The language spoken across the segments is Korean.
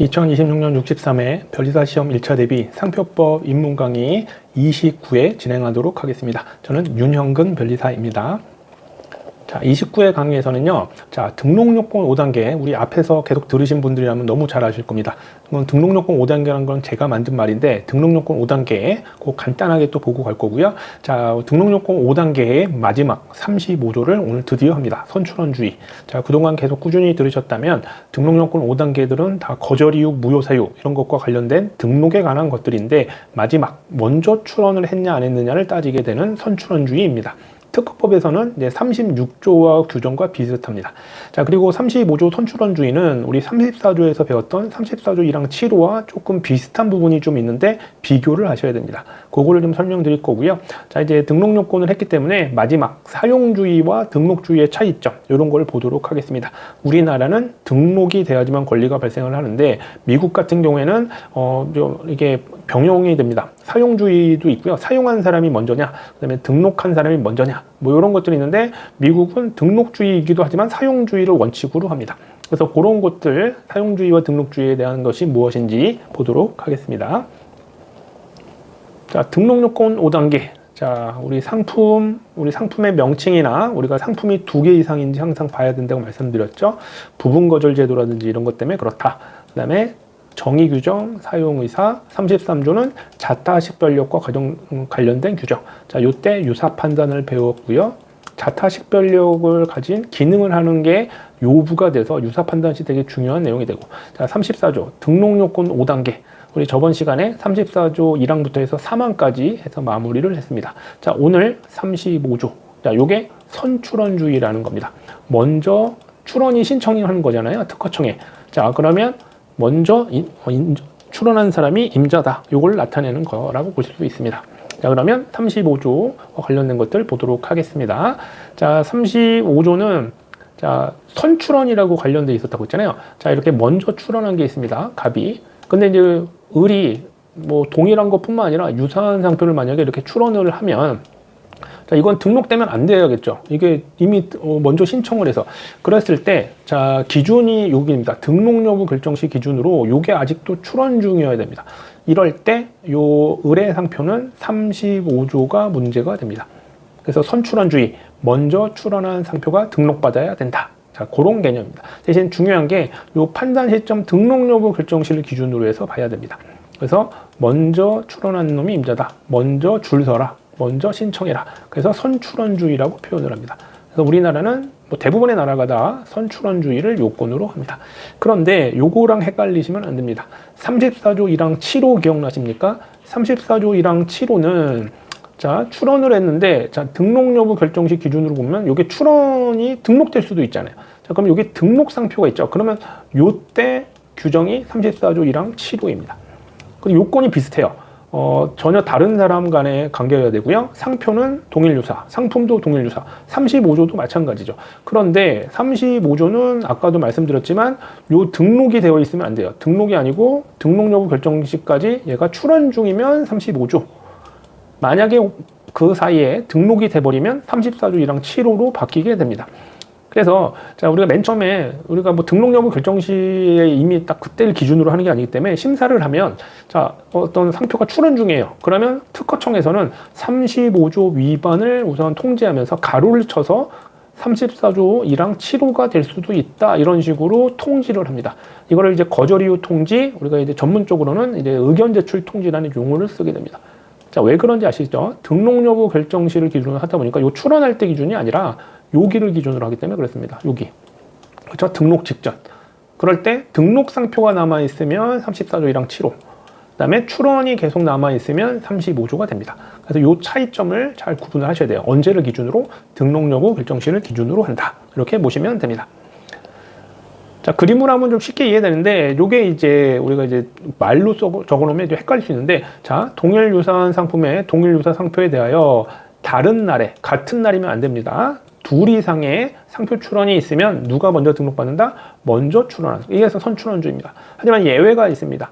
2026년 63회 변리사 시험 1차 대비 상표법 입문 강의 29회 진행하도록 하겠습니다. 저는 윤형근 변리사입니다. 자, 29회 강의에서는요, 자, 등록요건 5단계, 우리 앞에서 계속 들으신 분들이라면 너무 잘 아실 겁니다. 등록요건 5단계라는 건 제가 만든 말인데, 등록요건 5단계 꼭 간단하게 또 보고 갈 거고요. 자, 등록요건 5단계의 마지막 35조를 오늘 드디어 합니다. 선출원주의. 자, 그동안 계속 꾸준히 들으셨다면, 등록요건 5단계들은 다 거절이유, 무효사유, 이런 것과 관련된 등록에 관한 것들인데, 마지막, 먼저 출원을 했냐 안 했느냐를 따지게 되는 선출원주의입니다. 특허법에서는 이제 36조와 규정과 비슷합니다. 자, 그리고 35조 선출원주의는 우리 34조에서 배웠던 34조 1항 7호와 조금 비슷한 부분이 좀 있는데 비교를 하셔야 됩니다. 그거를 좀 설명드릴 거고요. 자, 이제 등록 요건을 했기 때문에 마지막 사용주의와 등록주의의 차이점, 이런 걸 보도록 하겠습니다. 우리나라는 등록이 돼야지만 권리가 발생을 하는데 미국 같은 경우에는 이게 병용이 됩니다. 사용주의도 있고요. 사용한 사람이 먼저냐, 그다음에 등록한 사람이 먼저냐, 뭐 이런 것들이 있는데 미국은 등록주의이기도 하지만 사용주의를 원칙으로 합니다. 그래서 그런 것들, 사용주의와 등록주의에 대한 것이 무엇인지 보도록 하겠습니다. 자, 등록요건 5단계. 자, 우리 상품의 명칭이나 우리가 상품이 2개 이상인지 항상 봐야 된다고 말씀드렸죠. 부분거절 제도라든지 이런 것 때문에 그렇다. 그 다음에 정의규정, 사용의사, 33조는 자타식별력과 관련된 규정. 자, 요때 유사판단을 배웠고요. 자타식별력을 가진 기능을 하는 게 요부가 돼서 유사판단 시 되게 중요한 내용이 되고. 자, 34조, 등록요건 5단계. 우리 저번 시간에 34조 1항부터 해서 4항까지 해서 마무리를 했습니다. 자, 오늘 35조. 자, 요게 선출원주의라는 겁니다. 먼저 출원이 신청하는 거잖아요. 특허청에. 자, 그러면 먼저 출원한 사람이 임자다. 요걸 나타내는 거라고 볼 수 있습니다. 자, 그러면 35조와 관련된 것들 보도록 하겠습니다. 자, 35조는 자, 선출원이라고 관련돼 있었다고 했잖아요. 자, 이렇게 먼저 출원한 게 있습니다. 갑이. 근데 이제 을이 뭐 동일한 것뿐만 아니라 유사한 상표를 만약에 이렇게 출원을 하면 자, 이건 등록되면 안 돼야겠죠. 이게 이미 먼저 신청을 해서 그랬을 때, 자, 기준이 여기입니다. 등록 여부 결정 시 기준으로 요게 아직도 출원 중이어야 됩니다. 이럴 때 요 의뢰 상표는 35조가 문제가 됩니다. 그래서 선출원주의, 먼저 출원한 상표가 등록받아야 된다. 자, 그런 개념입니다. 대신 중요한 게 요 판단 시점 등록 여부 결정 시를 기준으로 해서 봐야 됩니다. 그래서 먼저 출원한 놈이 임자다. 먼저 줄 서라. 먼저 신청해라. 그래서 선출원주의라고 표현을 합니다. 그래서 우리나라는 뭐 대부분의 나라가 다 선출원주의를 요건으로 합니다. 그런데 요거랑 헷갈리시면 안 됩니다. 34조 1항 7호 기억나십니까? 34조 1항 7호는 자, 출원을 했는데 자, 등록 여부 결정 시 기준으로 보면 요게 출원이 등록될 수도 있잖아요. 자, 그럼 여기 등록 상표가 있죠. 그러면 요때 규정이 34조 1항 7호입니다. 그리고 요건이 비슷해요. 전혀 다른 사람 간의 관계여야 되고요. 상표는 동일유사, 상품도 동일유사, 35조도 마찬가지죠. 그런데 35조는 아까도 말씀드렸지만 요 등록이 되어 있으면 안 돼요. 등록이 아니고 등록 여부 결정 시까지 얘가 출원 중이면 35조. 만약에 그 사이에 등록이 돼버리면 34조 1항 7호로 바뀌게 됩니다. 그래서 자, 우리가 맨 처음에 우리가 뭐 등록 여부 결정 시에 이미 딱 그때를 기준으로 하는 게 아니기 때문에 심사를 하면 자, 어떤 상표가 출원 중이에요. 그러면 특허청에서는 35조 위반을 우선 통지하면서 가로를 쳐서 34조 1항 7호가 될 수도 있다. 이런 식으로 통지를 합니다. 이거를 이제 거절 이유 통지, 우리가 이제 전문적으로는 이제 의견 제출 통지라는 용어를 쓰게 됩니다. 자, 왜 그런지 아시죠? 등록 여부 결정 시를 기준으로 하다 보니까 요 출원할 때 기준이 아니라 여기를 기준으로 하기 때문에 그렇습니다. 여기. 그렇죠? 등록 직전. 그럴 때 등록 상표가 남아있으면 34조 1항 7호. 그 다음에 출원이 계속 남아있으면 35조가 됩니다. 그래서 이 차이점을 잘 구분을 하셔야 돼요. 언제를 기준으로? 등록 여부 결정 시를 기준으로 한다. 이렇게 보시면 됩니다. 자, 그림으로 하면 좀 쉽게 이해되는데, 요게 이제 우리가 이제 말로 적어놓으면 좀 헷갈릴 수 있는데, 자, 동일 유사한 상품의 동일 유사 상표에 대하여 다른 날에, 같은 날이면 안 됩니다. 둘 이상의 상표 출원이 있으면 누가 먼저 등록받는다? 먼저 출원한다. 이게 선출원주의입니다. 하지만 예외가 있습니다.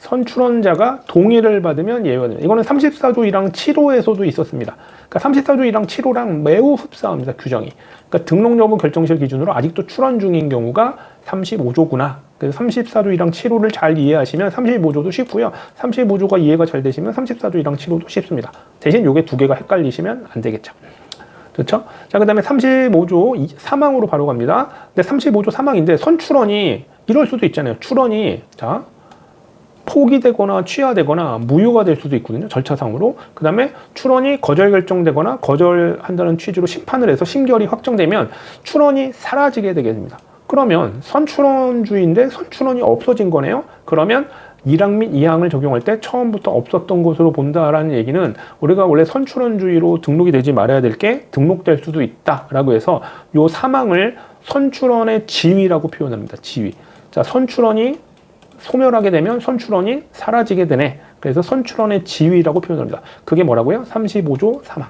선출원자가 동의를 받으면 예외가 됩니다. 이거는 34조 1항 7호에서도 있었습니다. 그러니까 34조 1항 7호랑 매우 흡사합니다. 규정이. 그러니까 등록 여부 결정실 기준으로 아직도 출원 중인 경우가 35조구나. 그래서 34조 1항 7호를 잘 이해하시면 35조도 쉽고요. 35조가 이해가 잘 되시면 34조 1항 7호도 쉽습니다. 대신 요게 두 개가 헷갈리시면 안 되겠죠. 그렇죠? 자, 그 다음에 35조 3항으로 바로 갑니다. 근데 35조 3항인데 선출원이 이럴 수도 있잖아요. 출원이 자 포기되거나 취하되거나 무효가 될 수도 있거든요. 절차상으로. 그 다음에 출원이 거절 결정되거나 거절한다는 취지로 심판을 해서 심결이 확정되면 출원이 사라지게 되게 됩니다. 그러면 선출원주의인데 선출원이 없어진 거네요. 그러면 1항 및 2항을 적용할 때 처음부터 없었던 것으로 본다라는 얘기는 우리가 원래 선출원주의로 등록이 되지 말아야 될 게 등록될 수도 있다라고 해서 요 3항을 선출원의 지위라고 표현합니다. 지위. 자, 선출원이 소멸하게 되면 선출원이 사라지게 되네. 그래서 선출원의 지위라고 표현합니다. 그게 뭐라고요? 35조 3항.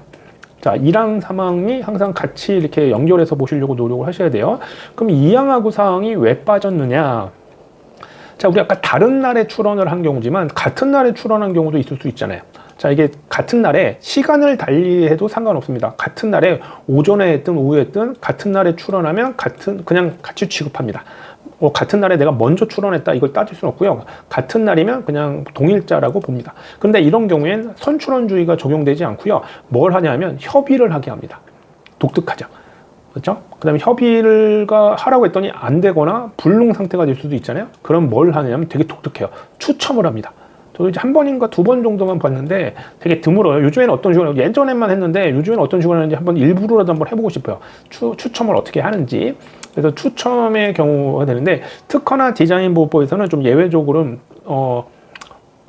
자, 1항, 3항이 항상 같이 이렇게 연결해서 보시려고 노력을 하셔야 돼요. 그럼 2항하고 4항이 왜 빠졌느냐? 자, 우리 아까 다른 날에 출원을 한 경우지만 같은 날에 출원한 경우도 있을 수 있잖아요. 자, 이게 같은 날에 시간을 달리해도 상관없습니다. 같은 날에 오전에 했든 오후에 했든 같은 날에 출원하면 그냥 같이 취급합니다. 같은 날에 내가 먼저 출원했다 이걸 따질 수는 없고요. 같은 날이면 그냥 동일자라고 봅니다. 그런데 이런 경우엔 선출원주의가 적용되지 않고요. 뭘 하냐면 협의를 하게 합니다. 독특하죠. 그렇죠? 그 다음에 협의를 하라고 했더니 안 되거나 불능 상태가 될 수도 있잖아요. 그럼 뭘 하냐면 되게 독특해요. 추첨을 합니다. 저도 이제 한 번인가 두 번 정도만 봤는데 되게 드물어요. 요즘에는 어떤 식으로, 예전에만 했는데 요즘에는 어떤 식으로 하는지 한번 일부러라도 한번 해보고 싶어요. 추첨을 어떻게 하는지. 그래서 추첨의 경우가 되는데 특허나 디자인 보호법에서는 좀 예외적으로는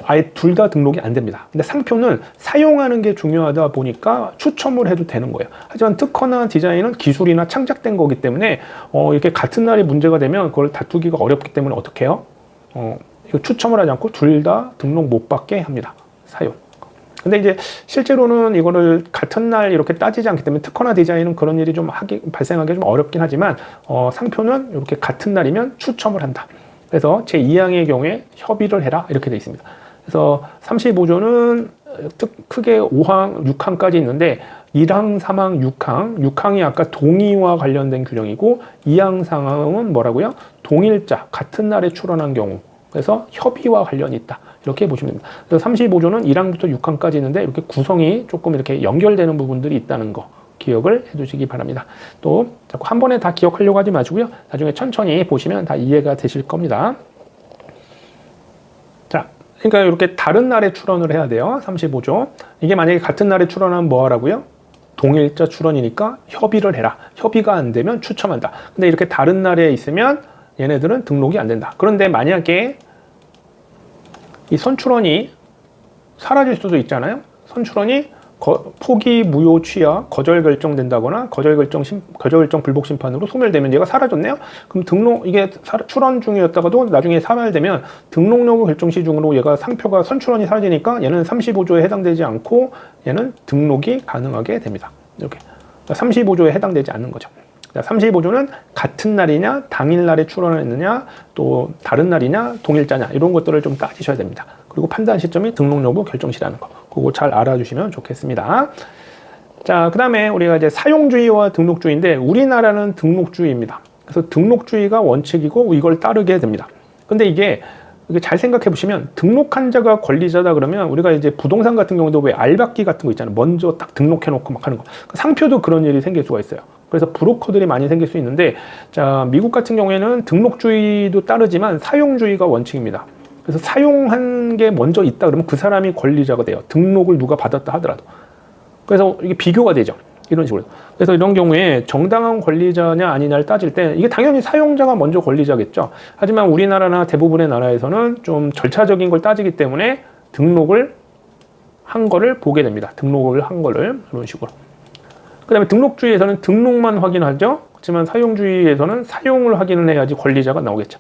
아예 둘 다 등록이 안 됩니다. 근데 상표는 사용하는 게 중요하다 보니까 추첨을 해도 되는 거예요. 하지만 특허나 디자인은 기술이나 창작된 거기 때문에 이렇게 같은 날이 문제가 되면 그걸 다투기가 어렵기 때문에 어떻게 해요? 이거 추첨을 하지 않고 둘 다 등록 못 받게 합니다. 사용. 근데 이제 실제로는 이거를 같은 날 이렇게 따지지 않기 때문에 특허나 디자인은 그런 일이 좀 발생하기 좀 어렵긴 하지만 상표는 이렇게 같은 날이면 추첨을 한다. 그래서 제2항의 경우에 협의를 해라 이렇게 되어 있습니다. 그래서 35조는 크게 5항, 6항까지 있는데 1항, 3항, 6항, 6항이 아까 동의와 관련된 규정이고 2항, 3항은 뭐라고요? 동일자, 같은 날에 출원한 경우. 그래서 협의와 관련이 있다. 이렇게 보시면 됩니다. 그래서 35조는 1항부터 6항까지 있는데 이렇게 구성이 조금 이렇게 연결되는 부분들이 있다는 거 기억을 해두시기 바랍니다. 또 자꾸 한 번에 다 기억하려고 하지 마시고요. 나중에 천천히 보시면 다 이해가 되실 겁니다. 자, 그러니까 이렇게 다른 날에 출원을 해야 돼요. 35조. 이게 만약에 같은 날에 출원하면 뭐 하라고요? 동일자 출원이니까 협의를 해라. 협의가 안 되면 추첨한다. 근데 이렇게 다른 날에 있으면 얘네들은 등록이 안 된다. 그런데 만약에 이 선출원이 사라질 수도 있잖아요. 선출원이 포기, 무효, 취하, 거절 결정된다거나 거절 결정 불복 심판으로 소멸되면 얘가 사라졌네요. 그럼 이게 출원 중이었다가도 나중에 사멸되면 등록 여부 결정 시중으로 얘가 상표가 선출원이 사라지니까 얘는 35조에 해당되지 않고 얘는 등록이 가능하게 됩니다. 이렇게 35조에 해당되지 않는 거죠. 35조는 같은 날이냐, 당일날에 출원했느냐, 또 다른 날이냐, 동일자냐 이런 것들을 좀 따지셔야 됩니다. 그리고 판단 시점이 등록 여부 결정시라는 거. 그거 잘 알아주시면 좋겠습니다. 자, 그 다음에 우리가 이제 사용주의와 등록주의인데 우리나라는 등록주의입니다. 그래서 등록주의가 원칙이고 이걸 따르게 됩니다. 근데 이게 잘 생각해 보시면 등록한 자가 권리자다 그러면 우리가 이제 부동산 같은 경우도 왜 알박기 같은 거 있잖아요. 먼저 딱 등록해 놓고 막 하는 거. 상표도 그런 일이 생길 수가 있어요. 그래서 브로커들이 많이 생길 수 있는데, 자, 미국 같은 경우에는 등록주의도 따르지만 사용주의가 원칙입니다. 그래서 사용한 게 먼저 있다 그러면 그 사람이 권리자가 돼요. 등록을 누가 받았다 하더라도. 그래서 이게 비교가 되죠. 이런 식으로. 그래서 이런 경우에 정당한 권리자냐 아니냐를 따질 때 이게 당연히 사용자가 먼저 권리자겠죠. 하지만 우리나라나 대부분의 나라에서는 좀 절차적인 걸 따지기 때문에 등록을 한 거를 보게 됩니다. 등록을 한 거를 이런 식으로. 그 다음에 등록주의에서는 등록만 확인하죠. 그렇지만 사용주의에서는 사용을 확인을 해야지 권리자가 나오겠죠.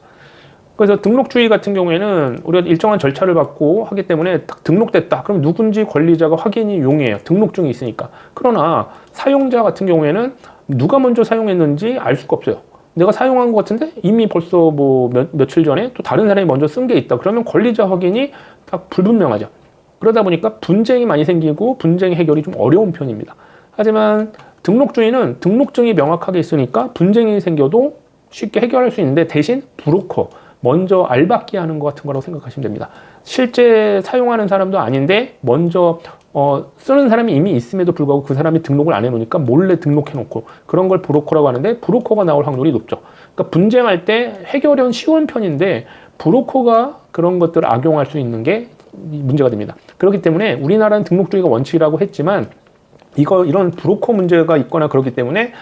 그래서 등록주의 같은 경우에는 우리가 일정한 절차를 받고 하기 때문에 딱 등록됐다. 그럼 누군지 권리자가 확인이 용이해요. 등록증이 있으니까. 그러나 사용자 같은 경우에는 누가 먼저 사용했는지 알 수가 없어요. 내가 사용한 것 같은데 이미 벌써 뭐 며칠 전에 또 다른 사람이 먼저 쓴 게 있다. 그러면 권리자 확인이 딱 불분명하죠. 그러다 보니까 분쟁이 많이 생기고 분쟁 해결이 좀 어려운 편입니다. 하지만 등록주의는 등록증이 명확하게 있으니까 분쟁이 생겨도 쉽게 해결할 수 있는데 대신 브로커, 먼저 알받기 하는 것 같은 거라고 생각하시면 됩니다. 실제 사용하는 사람도 아닌데 먼저 쓰는 사람이 이미 있음에도 불구하고 그 사람이 등록을 안 해놓으니까 몰래 등록해놓고 그런 걸 브로커라고 하는데 브로커가 나올 확률이 높죠. 그러니까 분쟁할 때 해결은 쉬운 편인데 브로커가 그런 것들을 악용할 수 있는 게 문제가 됩니다. 그렇기 때문에 우리나라는 등록주의가 원칙이라고 했지만 이런 브로커 문제가 있거나 그렇기 때문에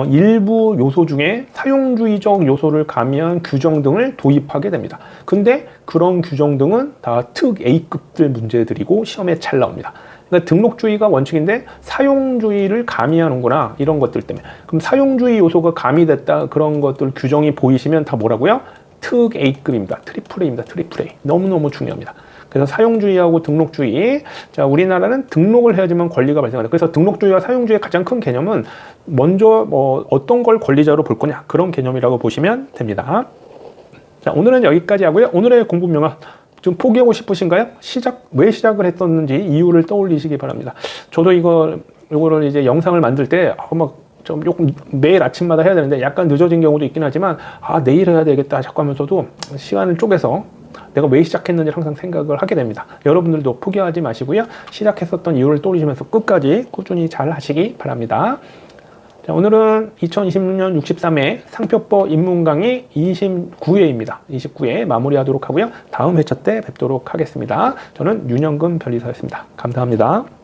일부 요소 중에 사용주의적 요소를 가미한 규정 등을 도입하게 됩니다. 근데 그런 규정 등은 다 특 A급들 문제들이고 시험에 잘 나옵니다. 그러니까 등록주의가 원칙인데 사용주의를 가미하는구나 이런 것들 때문에. 그럼 사용주의 요소가 가미됐다 그런 것들 규정이 보이시면 다 뭐라고요? 특 A급입니다. 트리플 A입니다. 트리플 A. 너무너무 중요합니다. 그래서 사용주의하고 등록주의. 자, 우리나라는 등록을 해야지만 권리가 발생한다. 그래서 등록주의와 사용주의의 가장 큰 개념은 먼저 어떤 걸 권리자로 볼 거냐 그런 개념이라고 보시면 됩니다. 자, 오늘은 여기까지 하고요. 오늘의 공부 명언 좀 포기하고 싶으신가요? 왜 시작을 했었는지 이유를 떠올리시기 바랍니다. 저도 이거를 이제 영상을 만들 때 좀 조금 매일 아침마다 해야 되는데 약간 늦어진 경우도 있긴 하지만 내일 해야 되겠다 자꾸 하면서도 시간을 쪼개서 내가 왜 시작했는지 항상 생각을 하게 됩니다. 여러분들도 포기하지 마시고요. 시작했었던 이유를 떠올리시면서 끝까지 꾸준히 잘 하시기 바랍니다. 자, 오늘은 2026년 63회 상표법 입문 강의 29회입니다. 29회 마무리하도록 하고요. 다음 회차 때 뵙도록 하겠습니다. 저는 윤영근 변리사였습니다. 감사합니다.